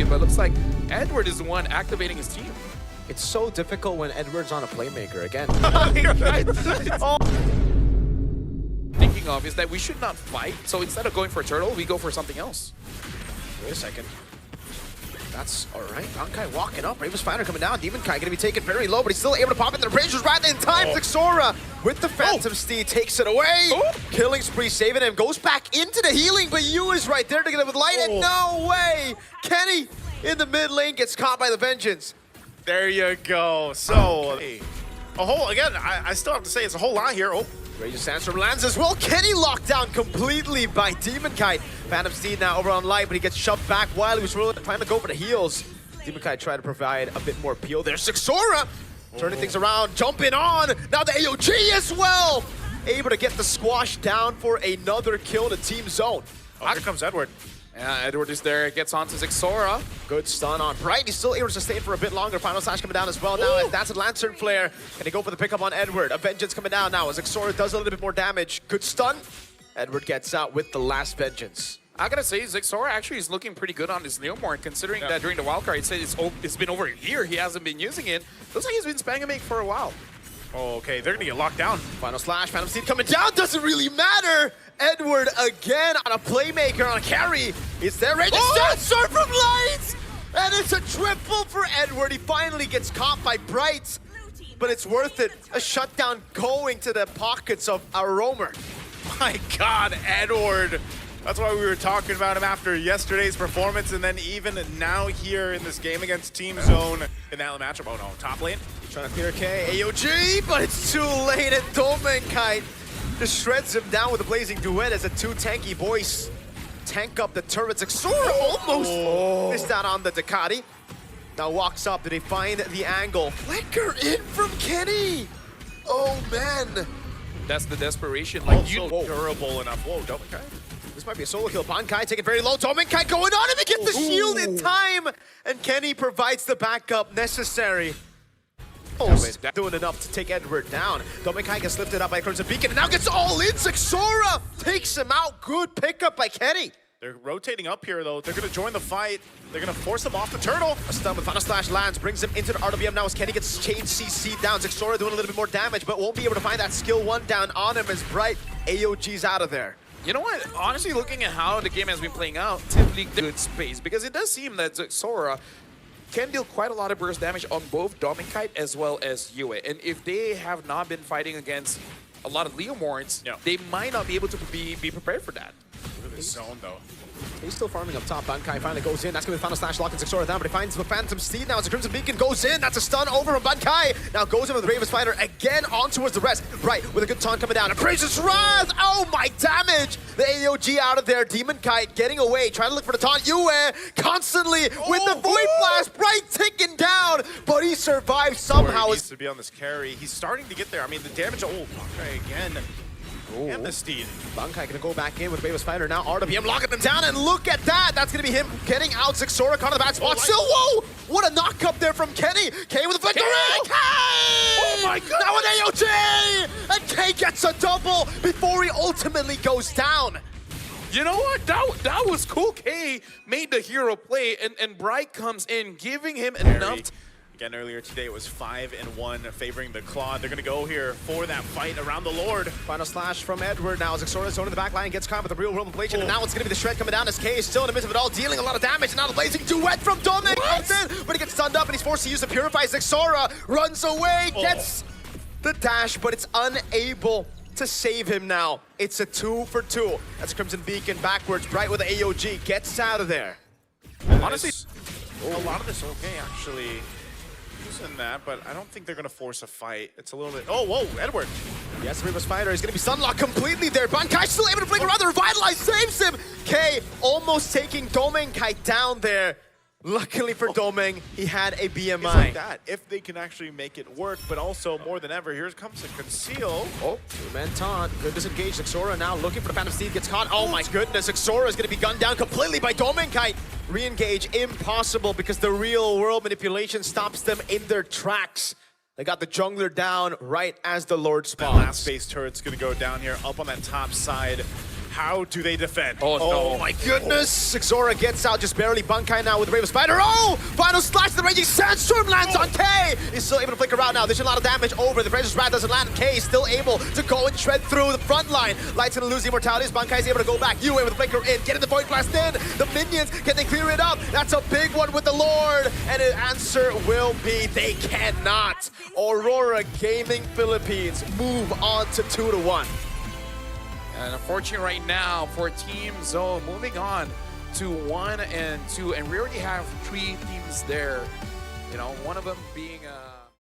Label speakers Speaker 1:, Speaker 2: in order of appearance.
Speaker 1: it, but it looks like Edward is the one activating his team.
Speaker 2: It's so difficult when Edward's on a playmaker again.
Speaker 1: Thinking of is that we should not fight, so instead of going for a turtle, we go for something else.
Speaker 2: Wait a second. That's all right. Bankai walking up. Raven's Fighter coming down. Demon Kai going to be taken very low, but he's still able to pop into the Rangers right in time. Xora with the Phantom Steed takes it away. Killing spree, saving him. Goes back into the healing, but Yu is right there to get him with light. And no way! Kenny in the mid lane gets caught by the Vengeance.
Speaker 3: There you go. So, a whole, again, I still have to say it's a whole lot here. Oh.
Speaker 2: Raging Sandstorm lands as well. Kenny locked down completely by Demon Kite. Phantom Steed now over on light, but he gets shoved back while he was really trying to go for the heals. Demon Kite tried to provide a bit more peel there. Xora turning things around, jumping on. Now the AOG as well. Able to get the squash down for another kill to Team Zone.
Speaker 3: Oh, here comes Edward.
Speaker 1: Yeah, Edward is there, gets onto Xora.
Speaker 2: Good stun on Bright. He's still able to sustain for a bit longer. Final Slash coming down as well now. That's a Lantern Flare. Can he go for the pickup on Edward? A Vengeance coming down now as Xora does a little bit more damage. Good stun. Edward gets out with the last Vengeance.
Speaker 1: I gotta say, Xora actually is looking pretty good on his Neomorph, considering that during the wildcard, it said it's been over a year he hasn't been using it. Looks like he's been spamming it for a while.
Speaker 3: Oh, okay, they're gonna get locked down.
Speaker 2: Final Slash, Phantom Steed coming down, doesn't really matter. Edward again on a playmaker, on a carry. It's there, Raging Sandstorm from Lights! And it's a triple for Edward. He finally gets caught by Bright, but it's worth it. A shutdown going to the pockets of Aurora.
Speaker 3: My God, Edward. That's why we were talking about him after yesterday's performance, and then even now here in this game against Team Zone in that matchup. Oh no, top lane.
Speaker 2: He's trying to clear K, AOG, but it's too late, and Domenkite just shreds him down with a Blazing Duet as a two-tanky voice tank up the turrets. Xora almost missed out on the Ducati. Now walks up, did he find the angle? Flicker in from Kenny! Oh man!
Speaker 1: That's the desperation. Like
Speaker 3: Also durable enough. Whoa, Domenkite.
Speaker 2: This might be a solo kill. Bankai taking very low. Domenkite going on and they get the shield in time! And Kenny provides the backup necessary. Doing enough to take Edward down. Domenkite gets lifted up by Crimson Beacon and now gets all in. Xora takes him out. Good pickup by Kenny.
Speaker 3: They're rotating up here though. They're gonna join the fight. They're gonna force him off the turtle.
Speaker 2: A stun with Final Slash lands, brings him into the RWM now as Kenny gets chain CC down. Xora doing a little bit more damage, but won't be able to find that skill 1 down on him as Bright AOG's out of there.
Speaker 1: You know what? Honestly, looking at how the game has been playing out, typically good space, because it does seem that Xora can deal quite a lot of burst damage on both Domenkite as well as Yue. And if they have not been fighting against a lot of Leomorns, they might not be able to be prepared for that.
Speaker 3: Look at this zone though.
Speaker 2: He's still farming up top. Bankai finally goes in. That's going to be Final Slash locking Xora down, but he finds the Phantom Steed now as the Crimson Beacon goes in. That's a stun over from Bankai. Now goes in with the Raven Spider again on towards the rest. Right, with a good taunt coming down. And Praise's Wrath! Oh my damage! The AOG out of there. Demon Kite getting away, trying to look for the taunt. Yue constantly with the Void Blast. Bright ticking down, but he survives somehow.
Speaker 3: He needs to be on this carry. He's starting to get there. I mean, the damage. Oh, Bankai again. And the Steed.
Speaker 2: Bankai gonna go back in with Raven Spider now. RWM locking them down, and look at that! That's gonna be him getting out. Xora caught in the bad spot. Still, whoa! What a knock up there from Kenny! K with a flicker! K!
Speaker 1: Oh my God!
Speaker 2: Now an AOG! And K gets a double before he ultimately goes down.
Speaker 1: You know what? That was cool. K made the hero play, and Bright comes in, giving him enough.
Speaker 3: Again, earlier today it was 5-1 favoring the Claw. They're going to go here for that fight around the Lord.
Speaker 2: Final Slash from Edward now as Xora zone in the back line gets caught with the real world inflation, and now it's going to be the shred coming down as K is still in the midst of it all, dealing a lot of damage, and now the Blazing Duet from Dominic comes in, but he gets stunned up and he's forced to use the Purify. Xora runs away, gets the dash, but it's unable to save him now. It's a 2 for 2. That's Crimson Beacon backwards. Bright with the AOG gets out of there.
Speaker 3: Honestly, a lot of this okay actually. In that, but I don't think they're going to force a fight. It's a little bit... Oh, whoa, Edward.
Speaker 2: Yes, the Raven Spider is going to be sunlocked completely there. Bankai still able to flicker around. The Revitalize saves him. K almost taking Domenkite down there. Luckily for Domeng, he had a BMI.
Speaker 3: It's like that, if they can actually make it work, but also more than ever, here comes the Conceal.
Speaker 2: Oh, two-man taunt. Good disengage. Xora now looking for the Phantom Steed, gets caught. Oh my goodness, Xora is going to be gunned down completely by Domenkite. Re-engage impossible because the real world manipulation stops them in their tracks. They got the jungler down right as the Lord spawns.
Speaker 3: That last base turret's going to go down here, up on that top side. How do they defend?
Speaker 1: Oh, no.
Speaker 2: My goodness! Xora gets out just barely. Bunkai now with Raven Spider. Oh! Final slash to the Raging Sandstorm lands on K! He's still able to flick around now. There's a lot of damage over. The Precious Rat doesn't land. K is still able to go and shred through the front line. Light's gonna lose the immortalities. Bunkai is able to go back. Yue with the flicker in. Getting the Void Blast in. The minions, can they clear it up? That's a big one with the Lord. And the answer will be they cannot. Aurora Gaming Philippines move on to 2-1.
Speaker 1: And unfortunately right now for Team Zone, moving on to 1 and 2, and we already have 3 teams there. You know, one of them being